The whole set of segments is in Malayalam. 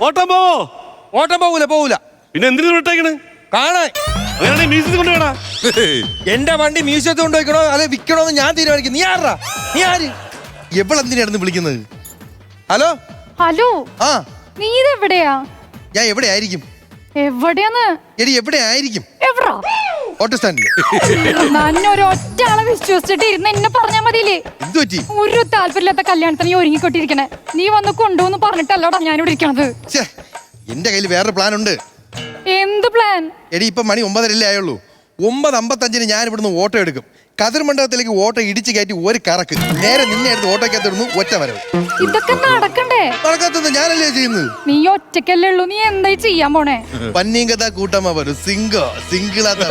ഓട്ടം പോവോ? ഓട്ടം പോകൂല. പിന്നെ എന്തിനു വിട്ടേക്കണ്? കാണാൻ. അങ്ങനെയാണെങ്കിൽ മ്യൂസിയത്തിൽ കൊണ്ടുപോടാ. എന്റെ വണ്ടി മ്യൂസിയത്തിൽ കൊണ്ടുപോയിക്കണോ അല്ലെ വിൽക്കണോ എന്ന് ഞാൻ തീരുമാനിക്കും. നീ ആരാ? നീ ആര്? എവളെന്തിനായിരുന്നു വിളിക്കുന്നത്? Hello hello. ആ നീ ഇതെവിടെയാ? ഞാൻ എവിടെ ആയിരിക്കും? എവിടെയാന്ന്? എടി എവിടെ ആയിരിക്കും? എവിടാ? ഓട്ടോ സ്റ്റാൻഡില്. ഒറ്റ ആളെ വിശ്വസിച്ചിട്ട് ഇരുന്ന് എന്നെ പറഞ്ഞാ മതിയില്ലേ? എന്ത് പറ്റി? ഒരു താല്പര്യമില്ലാത്ത കല്യാണത്തിന് നീ ഒരുങ്ങിക്കൊണ്ടിരിക്കണേ. നീ വന്ന് കൊണ്ടുവന്ന് പറഞ്ഞിട്ടല്ലോടാ ഞാനിവിടെ ഇരിക്കണത്. എന്റെ കയ്യിൽ വേറൊരു പ്ലാൻ ഉണ്ട്. എന്ത് പ്ലാൻ? എടി ഇപ്പൊ മണി 9:30 ആയുള്ളൂ. 9:55 ഞാൻ ഇവിടുന്ന് ഓട്ടോ എടുക്കും. കതിർ മണ്ഡപത്തിലേക്ക് ഓട്ടോ ഇടിച്ചു കയറ്റി ഒരു കറക്ക് നേരെ നിന്നെ എടുത്ത് ഓട്ടോക്കകത്തിടുന്നു. ഒറ്റ വരവ്. ഇതൊക്കെ നടക്കണ്ടേ? നടക്കാത്തത് ഞാനല്ലേ ചെയ്യുന്നത്. നീ ഒറ്റയ്ക്കല്ലേ ഉള്ളൂ. നീ എന്തായി ചെയ്യാൻ പോണേ? പന്നിയും കഥ കൂട്ടമ്മ വരും. സിംഗിളാത്ത.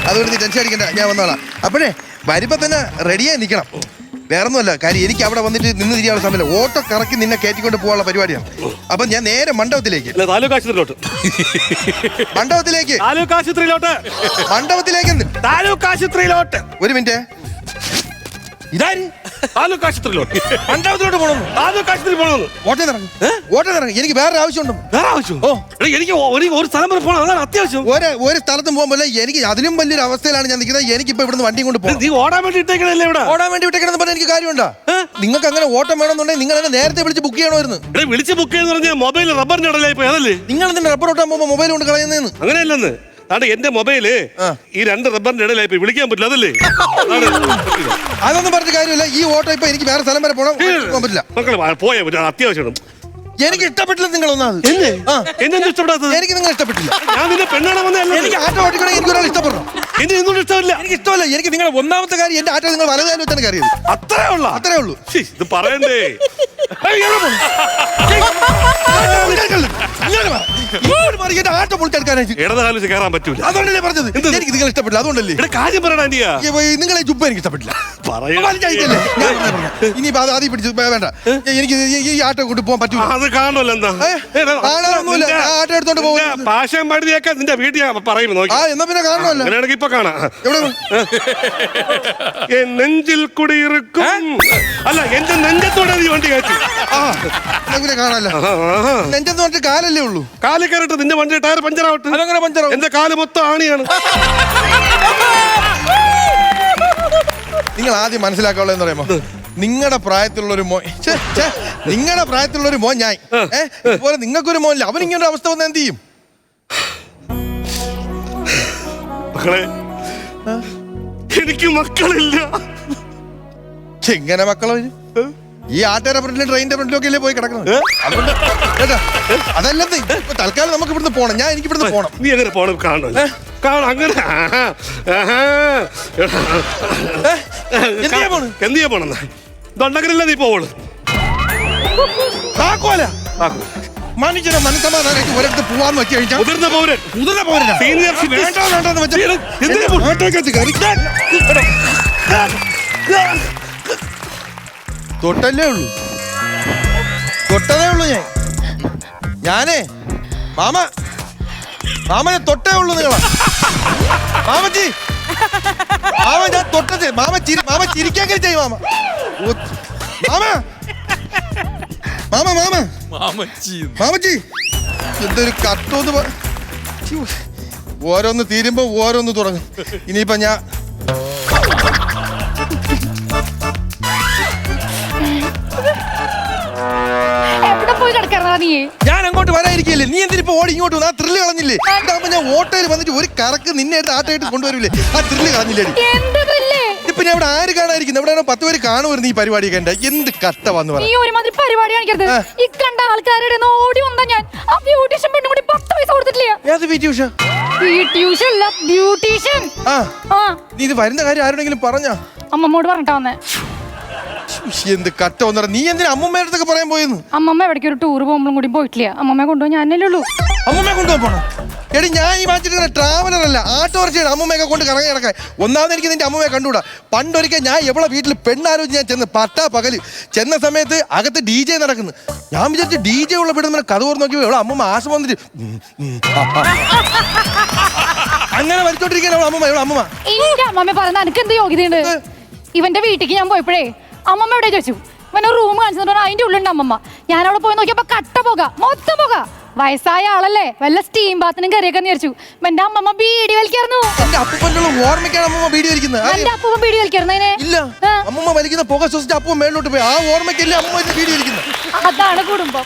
അതുകൊണ്ട് നീ ടെൻഷൻ അടിക്കണ്ട, ഞാൻ വന്നോളാം. അപ്പോഴേ വരുമ്പോ തന്നെ റെഡിയായി നിൽക്കണം. വേറൊന്നുമല്ല, കാര്യം എനിക്ക് അവിടെ വന്നിട്ട് നിന്ന് തിരിയാനുള്ള സമയമില്ല. ഓട്ടോ കറക്കി നിന്നെ കയറ്റിക്കൊണ്ട് പോകാനുള്ള പരിപാടിയാണ്. അപ്പൊ ഞാൻ നേരെ മണ്ഡപത്തിലേക്ക്. താലൂക്ക് ആശുപത്രിയിലോട്ട്. മണ്ഡപത്തിലേക്ക്. താലൂക്ക് ആശുപത്രിയിലോട്ട്. മണ്ഡപത്തിലേക്ക്. താലൂക്ക് ആശുപത്രിയിലോട്ട്. ഒരു മിനിറ്റ്. ഇതാര്? താലൂക്ക് ആശുപത്രിയിലോട്ട്. മണ്ഡപത്തിലോട്ട് പോകണം. താലൂക്ക് ആശുപത്രി പോകണം. ഓട്ടോ ഇറങ്ങി. എനിക്ക് വേറെ ആവശ്യമുണ്ട്. വേറെ ആവശ്യം? ഓ എനിക്ക് ഒരു സ്ഥലം വരെ പോകണം. അതാണ് അത്യാവശ്യം. ഒരു സ്ഥലത്തും പോകുമ്പോൾ എനിക്ക് അതിലും വലിയൊരു അവസ്ഥയിലാണ് ഞാൻ നിൽക്കുന്നത്. എനിക്കിപ്പോ ഇവിടുന്ന് വണ്ടി കൊണ്ട് പോകാം. നീ ഓടാൻ വേണ്ടി ഇട്ടേക്കണല്ലേ ഇവിടെ? ഓടാൻ വേണ്ടി വിട്ടേക്കണെന്ന് പറഞ്ഞാൽ എനിക്ക് കാര്യമുണ്ടോ? നിങ്ങൾക്ക് അങ്ങനെ ഓട്ടം വേണമെന്നുണ്ടെങ്കിൽ നിങ്ങൾ എന്നെ നേരത്തെ വിളിച്ച് ബുക്ക് ചെയ്യണമായിരുന്നു. വിളിച്ച് ബുക്ക് ചെയ്യുന്ന പറഞ്ഞാൽ മൊബൈൽ റബ്ബറിന്റെ ഇടയിലായി പോയി. അതല്ലേ നിങ്ങൾ എന്തിനാ റബ്ബർ ഓട്ടാൻ പോകുമ്പോൾ മൊബൈൽ കൊണ്ട് കളയുന്നതെന്ന്? അങ്ങനെയല്ലെന്ന്. അതാണ് എന്റെ മൊബൈല് ഈ 2 റബ്ബറിന്റെ ഇടയിലായി പോയി. വിളിക്കാൻ പറ്റില്ല. അതല്ലേ? അതൊന്നും പറഞ്ഞ കാര്യമില്ല. ഈ ഓട്ടോ ഇപ്പൊ എനിക്ക് വേറെ സ്ഥലം വരെ പോകാൻ പറ്റില്ല. മക്കളെ പോയാ അത്യാവശ്യം. എനിക്ക് ഇഷ്ടപ്പെട്ടില്ല നിങ്ങൾ ഒന്നാമത്. എന്നെ ഇഷ്ടപ്പെടാത്തത്? എനിക്ക് നിങ്ങൾ ഇഷ്ടപ്പെട്ടില്ല. ഞാൻ നിന്നെ പെണ്ണാണ് വന്നതല്ല. എനിക്ക് ആട്ടോ ഓടിക്കണമെങ്കിൽ എനിക്ക് ഒരാൾ ഇഷ്ടപ്പെടണം. എന്നെ എന്തുകൊണ്ട് ഇഷ്ടമല്ല? എനിക്ക് ഇഷ്ടമല്ല. എനിക്ക് നിങ്ങൾ ഒന്നാമത്തെ കാര്യം എന്റെ ആട്ടോ നിങ്ങൾ വലതുകാലം വെച്ചാണ് കയറിയത്. അത്രേ ഉള്ളൂ. ഇത് പറയണ്ടേ? ആട്ടോ പൊളിച്ചെടുക്കാനായിട്ട് ഇടതുകാലം കയറാൻ പറ്റൂല. അതുകൊണ്ടല്ലേ പറഞ്ഞത് എനിക്ക് നിങ്ങൾ ഇഷ്ടപ്പെട്ടില്ല. അതുകൊണ്ടല്ലേ കാര്യം പറയണ. നിങ്ങളെ ജുബ്ബ എനിക്ക് ഇഷ്ടപ്പെട്ടില്ല. ഇനിയിപ്പോ അത് ആദ്യം പിടിച്ചു വേണ്ട. എനിക്ക് ഈ ആട്ടോ കൊണ്ട് പോകാൻ പറ്റൂല. അത് കാണുമല്ലോ. എന്താ ആട്ടോ എടുത്തോണ്ട് പോകും. പാശം പഴുതിയൊക്കെ നിന്റെ വീട്ടിൽ പറയുന്നു. എന്നാ പിന്നെ കാണണമല്ലോ. അങ്ങനെയാണെങ്കിൽ ഇപ്പൊ കാണാം. നെഞ്ചിൽ കുടിയിരിക്കും. അല്ല, എന്റെ നെഞ്ചത്തോടെ നീ വണ്ടി കയറ്റി. കാണാല്ലോ. നെഞ്ചെന്ന് പറഞ്ഞിട്ട് കാലല്ലേ ഉള്ളൂ. കാല് കയറിട്ട് നിന്റെ വണ്ടി ടയർ പഞ്ചറാവട്ടെ. അതങ്ങനെ പഞ്ചറാവും. എന്റെ കാല് മൊത്തം ആണിയാണ്. നിങ്ങൾ ആദ്യം മനസ്സിലാക്കാനുള്ളതെന്ന് പറയുമ്പോ നിങ്ങളുടെ പ്രായത്തിലുള്ളൊരു മോൻ, നിങ്ങളുടെ പ്രായത്തിലുള്ളൊരു മോൻ ഞാൻ ഇതുപോലെ നിങ്ങൾക്കൊരു മോനില്ല. അവനിങ്ങനെ ഒരു അവസ്ഥ വന്ന് എന്ത് ചെയ്യും? മക്കളെ, എനിക്ക് മക്കളില്ല. എങ്ങനെ മക്കളോ? ഈ ആട്ടയുടെ ഫ്രണ്ടിലും ട്രെയിനിന്റെ ഫ്രണ്ടിലും ഒക്കെ അല്ലേ പോയി കിടക്കുന്നത്. അതല്ല തൽക്കാലം നമുക്ക് ഇവിടുന്ന് പോണം. എനിക്ക് ഇവിടുന്ന് പോണം. നീ എങ്ങനെ പോണം? കാണണം. അങ്ങനെ എന്തിയാ പോണെന്ന ദണ്ടകരല്ല നീ പോവള്. മനുഷ്യനെ മനസ്സമാധാനം ഒരിടത്ത് പോവാന്ന് വെച്ച് കഴിഞ്ഞാൽ മുതിർന്ന പൗരൻ തൊട്ടതേ ഉള്ളൂ ഞാനേ മാമനെ തൊട്ടേ ഉള്ളൂ. നിങ്ങളാ മാമച്ചി, ഞാൻ തൊട്ടത്. മാമ ചിരിക്കാൻ ചെയ്യും. മാമച്ചി എന്തൊരു കട്ടോന്ന്. ഓരോന്ന് തീരുമ്പോ ഓരോന്ന് തുടങ്ങും. ഇനിയിപ്പോ ഞാൻ അങ്ങോട്ട് വരാതിരിക്കല്ലേ? നീ എന്തിനിപ്പോ ഓടി ഇങ്ങോട്ട് വന്ന് ആ ത്രില്ല് കളഞ്ഞില്ലേ? ഇതാകുമ്പോ ഞാൻ ഓട്ടോയിൽ വന്നിട്ട് ഒരു കറക്ക് നിന്നെ എടുത്ത് ആട്ടോയിട്ട് കൊണ്ടുവരില്ലേ? ആ ത്രില്ല് കളഞ്ഞില്ലേ? ഇപ്പൊ ഞാൻ ഇവിടെ ആര് കാണാതിരിക്കുന്നു? ഇവിടെ 10 പേര് കാണുമായിരുന്നു ഈ പരിപാടി. കണ്ട എന്ത് കഷ്ട വന്നു പറഞ്ഞു. നീ ഇത് വരുന്ന കാര്യം ആരോടെങ്കിലും പറഞ്ഞാ? അമ്മമ്മോട് പറഞ്ഞിട്ടാ വന്നേ. എന്ത് കട്ട വന്ന. നീ എന്തിനാ അമ്മമ്മയുടെ അടുത്തൊക്കെ പറയാൻ പോയെന്ന്? അമ്മമ്മ എവിടേക്ക് ഒരു ടൂർ പോകുമ്പോഴും കൂടി പോയിട്ടില്ല. അമ്മമ്മയെ കൊണ്ടുപോയി ഞാനല്ലേ ഉള്ളൂ. അമ്മമ്മയെ കൊണ്ടുപോകാൻ പോണം? എടി ഞാൻ ഈ വാങ്ങിച്ചിട്ട് ട്രാവലർ അല്ല, ആട്ടോ റിക്ഷയാണ്. അമ്മമ്മയൊക്കെ കൊണ്ട് കറങ്ങി കിടക്കാൻ. ഒന്നാമത് എനിക്ക് നിന്റെ അമ്മമ്മയെ കണ്ടുകൂടാ. പണ്ടൊരിക്കൽ ഞാൻ എവിടെ വീട്ടിൽ പെണ്ണാലോചിച്ച് ഞാൻ ചെന്ന് പകല് ചെന്ന സമയത്ത് അകത്ത് DJ നടക്കുന്നു. ഞാൻ വിചാരിച്ചു DJ ഉള്ള പെടുന്ന കഥ ഓർന്ന് നോക്കി എവിടെ അമ്മമ്മ ആശം വന്നിട്ട് അങ്ങനെ വലിച്ചോണ്ടിരിക്കാൻ അമ്മമ്മ. എന്റെ അമ്മമ്മ പറഞ്ഞ എനിക്ക് എന്ത് യോഗ്യതയുണ്ട്? ഇവന്റെ വീട്ടിലേക്ക് ഞാൻ പോയപ്പോഴേ അമ്മമ്മ എവിടെ ചോദിച്ചു. ഇവനെ റൂം കാണിച്ചു. അതിന്റെ ഉള്ളിലുണ്ട് അമ്മമ്മ. ഞാൻ അവിടെ പോയി നോക്കിയപ്പോ കട്ട പോക, മൊത്തം പോക. വയസ്സായ ആളല്ലേ, വല്ല സ്റ്റീം ബാത്തിനും കയറിയൊക്കെന്ന് വിചാരിച്ചു. എന്റെ അമ്മമ്മ ബീഡി വലിക്കായിരുന്നു. എന്റെ അപ്പൂപ്പനുള്ള ഓർമ്മയ്ക്കാണ് അമ്മമ്മ ബീഡി വലിക്കുന്നത്. എന്റെ അപ്പൂപ്പൻ ബീഡി വലിക്കായിരുന്നു. അതിനെ ഇല്ല, അമ്മമ്മ വലിക്കുന്ന പുക ശ്വസിച്ച് അപ്പൂപ്പൻ മേളിലോട്ട് പോയി. ആ ഓർമ്മയ്ക്കല്ലേ അമ്മമ്മ ബീഡി വലിക്കുന്നത്. അതാണ് കുടുംബം.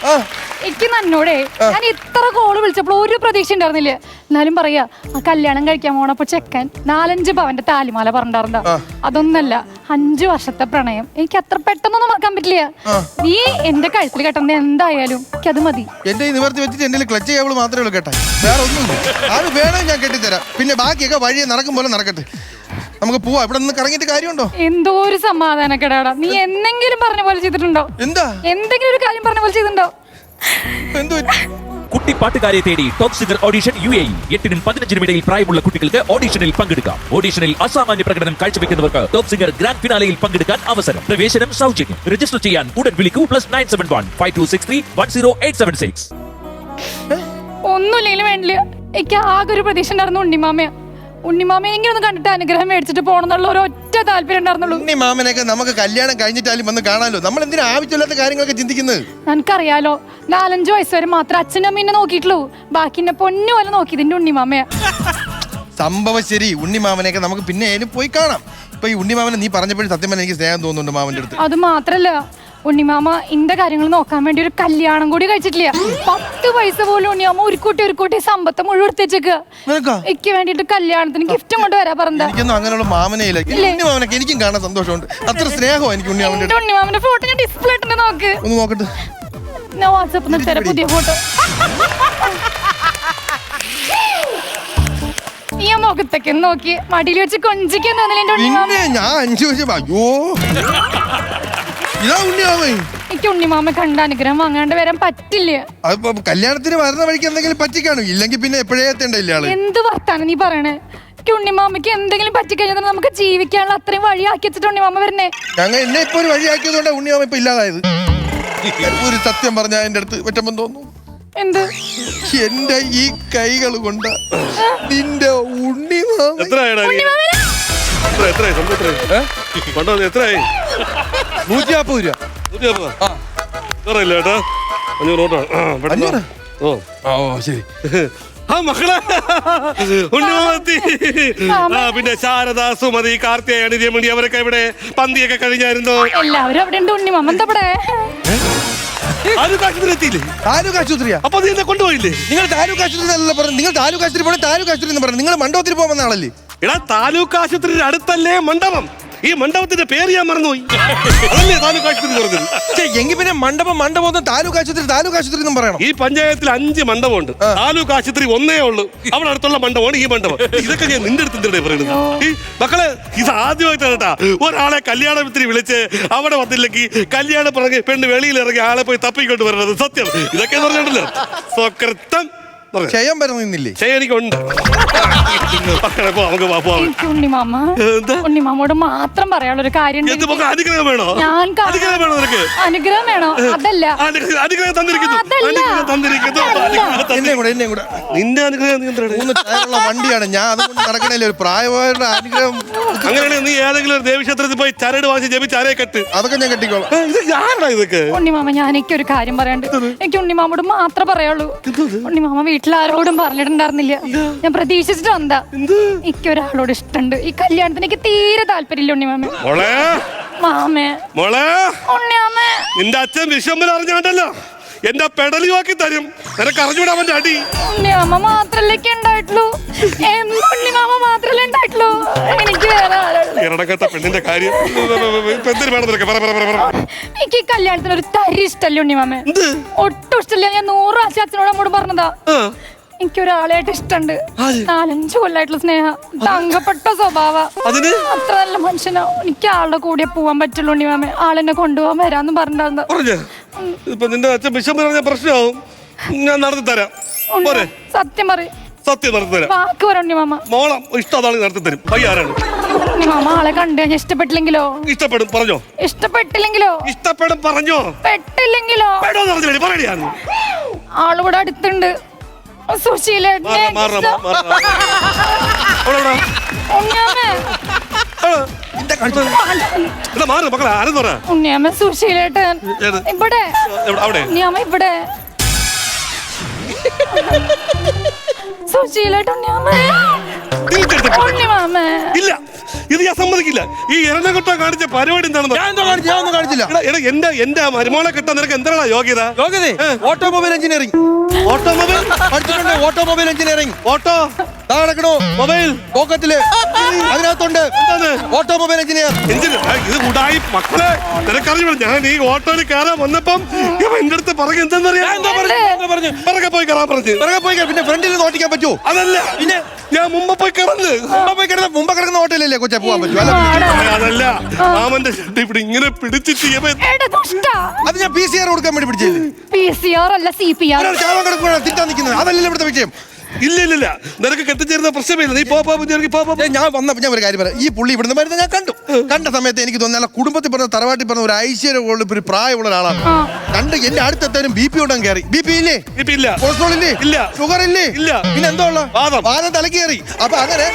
എനിക്ക് നന്നോടെ ഞാൻ ഇത്ര കോള് വിളിച്ചപ്പോൾ ഒരു പ്രതീക്ഷ ഉണ്ടായിരുന്നില്ല. എന്നാലും പറയാ, ആ കല്യാണം കഴിക്കാൻ പോണപ്പോ ചെക്കൻ 4-5 പവന്റെ താലിമാല പറഞ്ഞിട്ടുണ്ടാ. അതൊന്നല്ല, 5 വർഷത്തെ പ്രണയം. എനിക്ക് അത്ര പെട്ടെന്നൊന്നും മറക്കാൻ പറ്റില്ല. നീ എന്റെ കഴുത്തിൽ കെട്ടുന്നത് എന്തായാലും എനിക്കത് മതി. എന്റെ നിവർത്തി വെച്ചിട്ട് എന്റെ ക്ലച്ച് കേബിൾ മാത്രമേ ഉള്ളൂ കേട്ടാ, വേറെ ഒന്നുമില്ല. അത് വേണം ഞാൻ കെട്ടിത്തരാം. പിന്നെ ബാക്കിയൊക്കെ വഴിയെ നടക്കും പോലെ നടക്കട്ടെ. നമുക്ക് പോവാ. ഇവിടെ നിന്ന് കറങ്ങിയിട്ട് കാര്യമുണ്ടോ? എന്തോ ഒരു സമാധാനക്കേടാടാ. നീ എന്തെങ്കിലും പറഞ്ഞ പോലെ ചെയ്തിട്ടുണ്ടോ? എന്താ എന്തെങ്കിലും ഒരു കാര്യം പറഞ്ഞ പോലെ ചെയ്തിട്ടുണ്ടോ? എന്തോ കുട്ടി പാട്ടുകാരെ തേടി ടോപ്പ് സിംഗർ ഓഡിഷൻ UAE. 8-നും 15-നും ഇടയിൽ പ്രായമുള്ള കുട്ടികൾക്ക് ഓഡിഷനിൽ പങ്കെടുക്കാം. ഓഡിഷനിൽ അസാമാന്യ പ്രകടനം കാഴ്ചവെക്കുന്നവർക്ക് ടോപ്പ് സിംഗർ ഗ്രാൻഡ് ഫിനാലയിൽ പങ്കെടുക്കാൻ അവസരം. പ്രവേശനം സൗജന്യം. രജിസ്റ്റർ ചെയ്യാൻ ഉടൻ വിളിക്കൂ. +971 5263 10876. ഒന്നുമില്ലെങ്കിലും വേണ്ടില്ല. എനിക്ക് ആകെ ഒരു പ്രതീക്ഷ ഉണ്ടായിരുന്നു ഉണ്ണിമാമയാ. ഉണ്ണിമാമയെ എങ്ങനെ ഒന്ന് കണ്ടിട്ട് അനുഗ്രഹം മേടിച്ചിട്ട് പോകണം എന്നുള്ള ഒരു ഒറ്റ താല്പര്യം ഉണ്ടായിരുന്നുള്ളൂ. ഉണ്ണി മാമനെയൊക്കെ നമുക്ക് കല്യാണം കഴിഞ്ഞിട്ടാലും വന്ന് കാണാലോ. നമ്മൾ എന്തിനാ ആവശ്യമില്ലാത്ത കാര്യങ്ങളൊക്കെ ചിന്തിക്കുന്നത്? എനിക്കറിയാലോ, 4-5 വയസ്സ് വരെ മാത്രം അച്ഛനും അമ്മീനെ നോക്കിയിട്ടുള്ളൂ. ബാക്കി എന്നെ പൊന്നു പോലെ നോക്കിയത് എന്റെ ഉണ്ണിമാമയാ. സംഭവം ശരി. ഉണ്ണി മാമനെയൊക്കെ നമുക്ക് പിന്നെ പോയി കാണാം. ഇപ്പൊ ഈ ഉണ്ണി മാമനെ നീ പറഞ്ഞപ്പോഴും സത്യം പറഞ്ഞാൽ എനിക്ക് സ്നേഹം തോന്നുന്നുണ്ട് മാമന്റെ അടുത്ത്. അത് മാത്രല്ല, ഉണ്ണിമാമ ഇന്റെ കാര്യങ്ങൾ നോക്കാൻ വേണ്ടി ഒരു കല്യാണം കൂടി കഴിച്ചിട്ടില്ല. 10 പൈസ പോലും ഉണ്ണിമാമ ഒരു കൂട്ടി സമ്പത്ത് മുഴുവൻ എടുത്തേക്ക് എനിക്ക് വേണ്ടിട്ട് കല്യാണത്തിന് ഗിഫ്റ്റും കൊണ്ട് വരാ പറഞ്ഞത്. എനിക്കൊന്നും അങ്ങനെയുള്ള മാമനെ ഇല്ല. ഉണ്ണി മാമനൊക്കെ എനിക്കും കാണാൻ സന്തോഷമുണ്ട്. അത്ര സ്നേഹമാണ് എനിക്ക് ഉണ്ണി മാമന്റെ. ഉണ്ണിമാമന്റെ ഫോട്ടോ ഞാൻ ഡിസ്പ്ലേ ഇട്ടുണ്ട്, നോക്ക്. ഒന്ന് നോക്കട്ടെ. ഞാൻ വാട്സാപ്പിൽ തരാം പുതിയ ഫോട്ടോ. നീ ആ മുഖത്തൊക്കെ നോക്കി മടിയിൽ വെച്ച് കൊഞ്ചിക്കാൻ തോന്നില്ല എന്റെ ഉണ്ണിമാമ. പിന്നെ ഞാൻ 5 വർഷം അയ്യോ ഇതാ ഉണ്ണിമാമ. എനിക്ക് ഉണ്ണിമാമ കണ്ട അനുഗ്രഹം വാങ്ങാണ്ട് വരാൻ പറ്റില്ല. അതിപ്പോ കല്യാണത്തിന് വരുന്ന വഴിക്ക് എന്തെങ്കിലും പറ്റിക്കാണും, ഇല്ലെങ്കിൽ പിന്നെ എപ്പോഴേ എത്തേണ്ടല്ലേ ആള്. എന്ത് വർത്താനം നീ പറയണേ? എനിക്ക് ഉണ്ണിമാമയ്ക്ക് എന്തെങ്കിലും പറ്റിക്കഴിഞ്ഞാൽ നമുക്ക് ജീവിക്കാനുള്ള അത്രയും വഴിയാക്കി വെച്ചിട്ട് ഉണ്ണിമാമ വരണേ. ഞങ്ങൾ എന്നെ ഇപ്പൊ ഒരു വഴിയാക്കിയതുകൊണ്ടാണ് ഉണ്ണിമാമ ഇപ്പൊ ഇല്ലാതായത്. ഒരു സത്യം പറഞ്ഞ എന്റെ അടുത്ത് പറ്റുമ്പോ തോന്നുന്നു, എന്ത് എന്റെ ഈ കൈകൾ കൊണ്ട് നിന്റെ ഉണ്ണിമാമ എത്രയാടാ നീ? എത്രയായി? പണ്ടോ എത്രയായി? 140 രൂപ. 140? ഇല്ല കേട്ടോ, 500 നോട്ടാ. ഓ ശരി. ആ മക്കളെ, ഉണ്ണിമാമത്തി. പിന്നെ ശാരദ, സുമതി, കാർത്തികേയൻ, രമണി അവരൊക്കെ ഇവിടെ പന്തിയൊക്കെ കഴിഞ്ഞായിരുന്നോ? എല്ലാവരും അവിടെ ഉണ്ട്. ഉണ്ണിമാമ എന്താ ഇവിടെ? താലൂക്ക് ആശുപത്രി എത്തിയില്ലേ? താലൂക്ക് ആശുപത്രിയാ? അപ്പൊ നീ എന്നെ കൊണ്ടുപോയില്ലേ? നിങ്ങൾ താലൂക്ക് ആശുപത്രി അല്ല പറഞ്ഞു. നിങ്ങൾ താലൂക്ക് ആശുപത്രി പോണേ, താലൂക്ക് ആശുപത്രി എന്ന് പറഞ്ഞു. നിങ്ങൾ മണ്ഡപത്തിൽ പോകുന്ന ആളല്ലേ? എടാ, താലൂക്ക് ആശുപത്രിയുടെ അടുത്തല്ലേ മണ്ഡപം? ഈ മണ്ഡപത്തിന്റെ പേര് ഞാൻ മറന്നുപോയി. അതല്ലേ താലൂക്ക് ആശുപത്രി പറഞ്ഞത്? എങ്കിൽ പിന്നെ മണ്ഡപം താലൂക്ക് ആശുപത്രി എന്നും പറയണം. ഈ പഞ്ചായത്തിൽ 5 മണ്ഡപമുണ്ട്. താലൂക്ക് ആശുപത്രി ഒന്നേ ഉള്ളൂ. അവിടെ അടുത്തുള്ള മണ്ഡപമാണ് ഈ മണ്ഡപം. ഇതൊക്കെ ഞാൻ നിന്റെ അടുത്ത് എന്തിനാ പറയുന്നത്? ഈ മക്കളെ, ഇത് ആദ്യമായിട്ടാണ് കേട്ടാ ഒരാളെ കല്യാണത്തിന് വിളിച്ച് അവിടെ വന്നില്ലെങ്കിൽ കല്യാണം പറഞ്ഞ് പെണ്ണ് വെളിയിൽ ഇറങ്ങി ആളെ പോയി തപ്പിക്കൊണ്ട് വരുന്നത്. സത്യം ഇതൊക്കെ പറഞ്ഞിട്ടല്ലോ സ്വകൃത്തം. ക്ഷയം വരുന്നില്ലേ? ക്ഷയം എനിക്കുണ്ട്. എനിക്ക് ഉണ്ണിമാമോട് മാത്രം പറയാനുള്ള ഒരു കാര്യം. അനുഗ്രഹം വേണോ? അനുഗ്രഹം വേണോ നിനക്ക്? അനുഗ്രഹം വേണോ? അതല്ല, അനുഗ്രഹം തന്നിരിക്കുന്നു. എന്നെ കൂടെ നിന്റെ അനുഗ്രഹം നീ എന്താണ്? 3 ടയറുള്ള വണ്ടിയാണ് ഞാൻ. അതുകൊണ്ട് നടക്കണല്ലേ ഒരു പ്രായമായവരുടെ അനുഗ്രഹം. അങ്ങനെയാണെങ്കിൽ നീ ഏതെങ്കിലും ഒരു ദേവീക്ഷേത്രത്തിൽ പോയി ചരട് വാങ്ങിച്ച് ജപിച്ച് അരയെ കെട്ട്. അതൊക്കെ ഞാൻ കെട്ടിക്കോളാം. ഇത് ആരാ ഇതൊക്കെ? ഉണ്ണിമാമ, ഞാൻ എനിക്കൊരു കാര്യം പറയാണ്ട്. എനിക്ക് ഉണ്ണിമാമോട് മാത്രം പറയുള്ളൂ. ഉണ്ണിമാമ വീട്ടിലാരോടും പറഞ്ഞിട്ടുണ്ടായിരുന്നില്ല. ഞാൻ പ്രതീക്ഷിച്ചിട്ട് വന്നാ. എനിക്കൊരാളോട് ഇഷ്ടമുണ്ട്. ഈ കല്യാണത്തിന് എനിക്ക് തീരെ താല്പര്യമില്ല ഉണ്ണിമാമ. മാമേ, ഉണ്ണിമാമേ, നിന്റെ അച്ഛൻ വിശ്വംബൽ അറിഞ്ഞാണ്ടല്ലോ എന്റെ പെടലിവാക്കി തരും. നിനക്ക് അറിഞ്ഞൂടാ അവന്റെ അടി. ഉണ്ണിമാമ മാത്രല്ലേ ഉണ്ടായിട്ടുള്ളൂ. ഉണ്ണിമാമ മാത്രല്ലേ ഉണ്ടായിട്ടുള്ളൂ. എനിക്ക് വേറെ ഇറടക്കത്തെ പെണ്ണിന്റെ കാര്യം എന്തിനു വേണം നിനക്ക്? എനിക്ക് ഈ കല്യാണത്തിന് ഒരു തരി ഇഷ്ടല്ലേ ഉണ്ണിമാമേ. ഒട്ടും ഇഷ്ടമില്ല. ഞാൻ 100 പ്രാവശ്യം അച്ഛനോട് അമ്മോട് പറഞ്ഞതാ. എനിക്കൊരാളായിട്ട് ഇഷ്ടമുണ്ട്. 4-5 കൊല്ലായിട്ടുള്ള സ്നേഹം, തങ്കപ്പെട്ട സ്വഭാവ, അത്ര നല്ല മനുഷ്യനോ. എനിക്ക് ആളുടെ കൂടെ പോവാൻ പറ്റുള്ളൂ ഉണ്ണിമാമേ. ആളെന്നെ കൊണ്ടുപോകാൻ വരാന്ന് പറഞ്ഞിട്ടുണ്ടായിരുന്നു. ഇപ്പൊ നിന്റെ അച്ഛൻ വിഷം പറഞ്ഞ പ്രശ്നമാവും. ഞാൻ നടത്തി തരാം. സത്യം പറയും. സത്യം നടത്തി തരാം. വാക്ക് പറ ഉണ്ണിമാമ. മോളം ഇഷ്ടം അതാണ് നടത്തി തരും. പയ്യാരാണ് ഉണ്ണിമാമ. ആളെ കണ്ടു കഴിഞ്ഞാൽ ഇഷ്ടപ്പെട്ടില്ലെങ്കിലോ? ഇഷ്ടപ്പെടും പറഞ്ഞോ. ഇഷ്ടപ്പെട്ടില്ലെങ്കിലോ? ഇഷ്ടപ്പെടും പറഞ്ഞോ. പെട്ടില്ലെങ്കിലോ? പറയാണ്. ആളിവിടെ അടുത്തുണ്ട്. എടാ മാറ് മക്കളെ, ആരെന്ന് പറ. ഉണ്ണിയമ്മ സുശീലേട്ടൻ ഏത്? ഇവിടെ. അവിടെ ഉണ്ണിയമ്മ ഇവിടെ. സുശീലേട്ടൻ ഉണ്ണിയമ്മ. ഉണ്ണിയമ്മ. ഇല്ല, ഇത് ഞാൻ സമ്മതിക്കില്ല. ഈ എരണകൊട്ട കാണിച്ച പരിപാടി എന്താണെന്ന് ഞാൻ എന്തോ കാണിച്ചു? ഞാൻ ഒന്നും കാണിച്ചില്ല. എടാ, എന്റെ മരുമോളെ കിട്ടാൻ നിനക്ക് എന്താണ് യോഗ്യത? ഓട്ടോമൊബൈൽ എഞ്ചിനീയറിംഗ് ഓട്ടോമൊബൈൽ പഠിച്ചിട്ടുണ്ട്. Automobile engineering. ഓട്ടോ നടക്കണോ മൊബൈൽ പോക്കറ്റില് അതിനകത്തുണ്ട്. എന്താണ് ഓട്ടോമൊബൈൽ എഞ്ചിനീയർ. എഞ്ചിന് ഇത് കൂടായി മക്കളെ, നിനക്കറിയാം ഞാൻ ഈ ഓട്ടോയിൽ കയറാൻ വന്നപ്പം ഇവൻ എന്റെ അടുത്ത് പറയും എന്തെന്നറിയാം, പിറകെ പോയി കയറാൻ പറഞ്ഞു. പിറകെ പോയി പിന്നെ ഫ്രണ്ടിൽ നോട്ടിക്കാൻ പറ്റുമോ? അതല്ല, പിന്നെ ഞാൻ മുമ്പ് പോയി കിടന്ന് മുമ്പ് കിടക്കുന്ന ഹോട്ടലല്ലേ കൊച്ചെ പോകാൻ പറ്റും? അതല്ല, മാമന്റെ ഷർട്ട് ഇവിടെ ഇങ്ങനെ പിടിച്ചിട്ട് ഇവൻ എടാ ദുഷ്ടാ. അത് ഞാൻ PCR കൊടുക്കാൻ വേണ്ടി പിടിച്ചത്. PCR അല്ല CPR. ചാവാൻ കിടക്കുകയാണ് തിട്ടാൻ നിൽക്കുന്നത്. അതല്ലല്ലോ ഇവിടുത്തെ വിഷയം. ഇല്ല നിനക്ക് കെട്ടിച്ചേരുന്ന പ്രശ്നമില്ല. നീ പോ. ഞാൻ വന്നപ്പോൾ ഞാൻ ഒരു കാര്യം പറയാം. ഈ പുള്ളി ഇവിടുന്ന് വരുന്നത് ഞാൻ കണ്ട സമയത്ത് എനിക്ക് തോന്നുന്നു കുടുംബത്തിൽ പറഞ്ഞ തറവാട്ടിൽ പറഞ്ഞ ഒരു ഐശ്വര്യമുള്ള ഒരു പ്രായമുള്ള ഒരാളാണ്. കണ്ട് എന്റെ അടുത്തെത്താനും BP ഉണ്ടെങ്കിൽ കയറി. BP ഇല്ലേ? ഇല്ല. കൊളസ്ട്രോൾ ഇല്ലേ? ഇല്ല. ഷുഗർ ഇല്ലേ? ഇല്ല. പിന്നെ എന്തോ ഉള്ള വാദം തലക്കേറി. അപ്പൊ അങ്ങനെ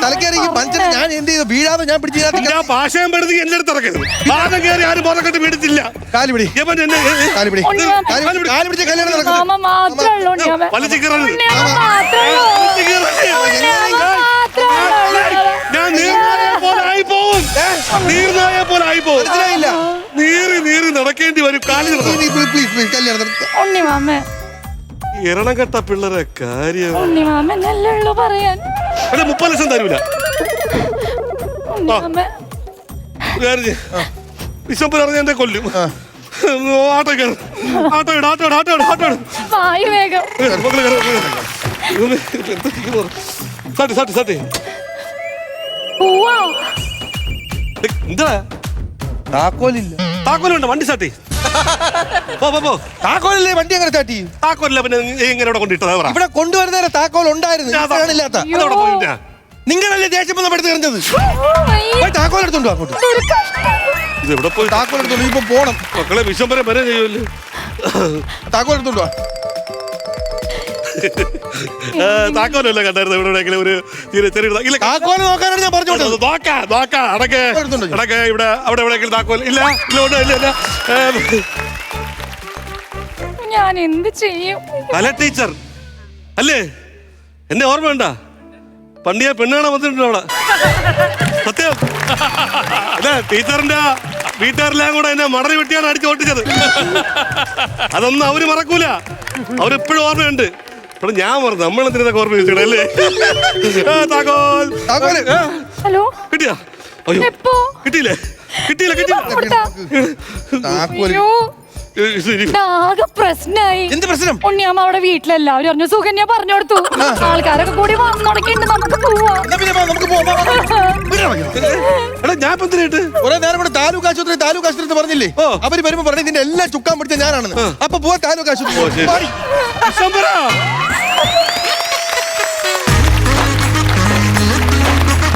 തലക്കേറി മനുഷ്യനെ ഞാൻ എന്ത് ചെയ്തു? വീഴാതെ ഞാൻ പിടിച്ച് ഞാൻ ഭാഷയും പെടുത്തി എന്റെ അടുത്ത് ഇറക്കരുത്. വാദം കയറി ആരും പുറക്കെട്ട് പിടിച്ചില്ല. കാലിപിടി ഇവൻ എന്നെ കാലിപിടി കാലിപിടിച്ച കല്യാണം നടക്കും. മാമ മാത്രമേ ഉള്ളൂ ഉണ്ണിയമ്മ. വലിച്ചു കയറരുത്. ഉണ്ണിയമ്മ മാത്രമേ ഉള്ളൂ. ഞാൻ നീർനായ പോലെ ആയി പോവും. മനസ്സിലായില്ല. നീറി നടക്കേണ്ടി വരും. കാലി പ്ലീസ് കല്യാണം നടത്തും. ഉണ്ണിമാമ എരണം കെട്ട പിള്ളേരെ കാര്യം. ഉണ്ണിമാമനല്ലേ ഉള്ളൂ പറയാൻ. 30 ലക്ഷം തരൂല. ഉണ്ണിമാമ വിശപ്പ് പറഞ്ഞ എന്നെ കൊല്ലും. ആട്ടോ ഇട്. വായു വേഗം. പോവാ. എന്താ താക്കോലില്ല. താക്കോലുണ്ട്, വണ്ടി സാട്ടി. പോ. താക്കോലില്ലേ? വണ്ടി അങ്ങനെ ചാട്ടി. താക്കോലില്ല, പിന്നെ എങ്ങനെ ഇവിടെ കൊണ്ടിട്ടതാ? ഇവിടെ കൊണ്ടുവരുന്നേരം താക്കോൽ ഉണ്ടായിരുന്നു. ഇല്ലാത്ത അതവിടെ പോയിട്ടാ. നിങ്ങളല്ലേ ദേഷ്യം എടുത്ത് എറിഞ്ഞത്? താക്കോൽ എടുത്തോണ്ടോ അങ്ങോട്ട്? ഇത് എവിടെ പോയി? താക്കോൽ എടുത്തോണ്ട് ഇപ്പൊ പോണം. മക്കളെ വിശംബരം വരെ ചെയ്യുമല്ലോ. താക്കോൽ എടുത്തോണ്ടോ? താക്കോലല്ല കണ്ടായിരുന്നു എവിടെയെങ്കിലും ഒരു ചെറിയ താക്കോൽ നോക്കാനാണ് ഞാൻ പറഞ്ഞു. നോക്കാം അടക്കെ ഇവിടെ അവിടെ എവിടെയെങ്കിലും താക്കോൽ ഇല്ല. ഞാൻ എന്ത് ചെയ്യും? അല്ല ടീച്ചർ അല്ലേ? എന്നെ ഓർമ്മയുണ്ട? പണ്ട് ഞാൻ പെണ്ണ് കാണാൻ വന്നിട്ടുണ്ട് അവിടെ. സത്യം അല്ല, ടീച്ചറിന്റെ വീട്ടുകാരെല്ലാം കൂടെ എന്നെ മടറി വെട്ടിയാണ് അടിച്ച് ഓട്ടിച്ചത്. അതൊന്നും അവര് മറക്കൂല. അവരെപ്പോഴും ഓർമ്മയുണ്ട്. അപ്പോൾ ഞാൻ പറഞ്ഞു നമ്മളെന്തിനൊക്കെ ഓർമ്മ ചോദിച്ചല്ലേ. താക്കോൽ ഹലോ കിട്ടിയാ? അയ്യോ കിട്ടിയില്ല. ആകെ പ്രശ്നായി. എന്ത് പ്രശ്നം? ഉണ്ണിയമ്മ അവിടെ വീട്ടിലെല്ലാവരും അറിഞ്ഞു. സുകന്യ പറഞ്ഞു കൊടുത്തു. ആൾക്കാരൊക്കെ കൂടി വന്നുടക്കിണ്ട്. നമുക്ക് പോവാം. ഞാൻ കുറെ നേരം കൂടെ താലൂക്ക് ആശുപത്രി പറഞ്ഞില്ലേ? അവര് വരുമ്പോ പറഞ്ഞു ഇതിന്റെ എല്ലാം ചുക്കാൻ പിടിച്ച ഞാനാണെന്ന്. അപ്പൊ പോവാ താലൂക്ക് ആശുപത്രി.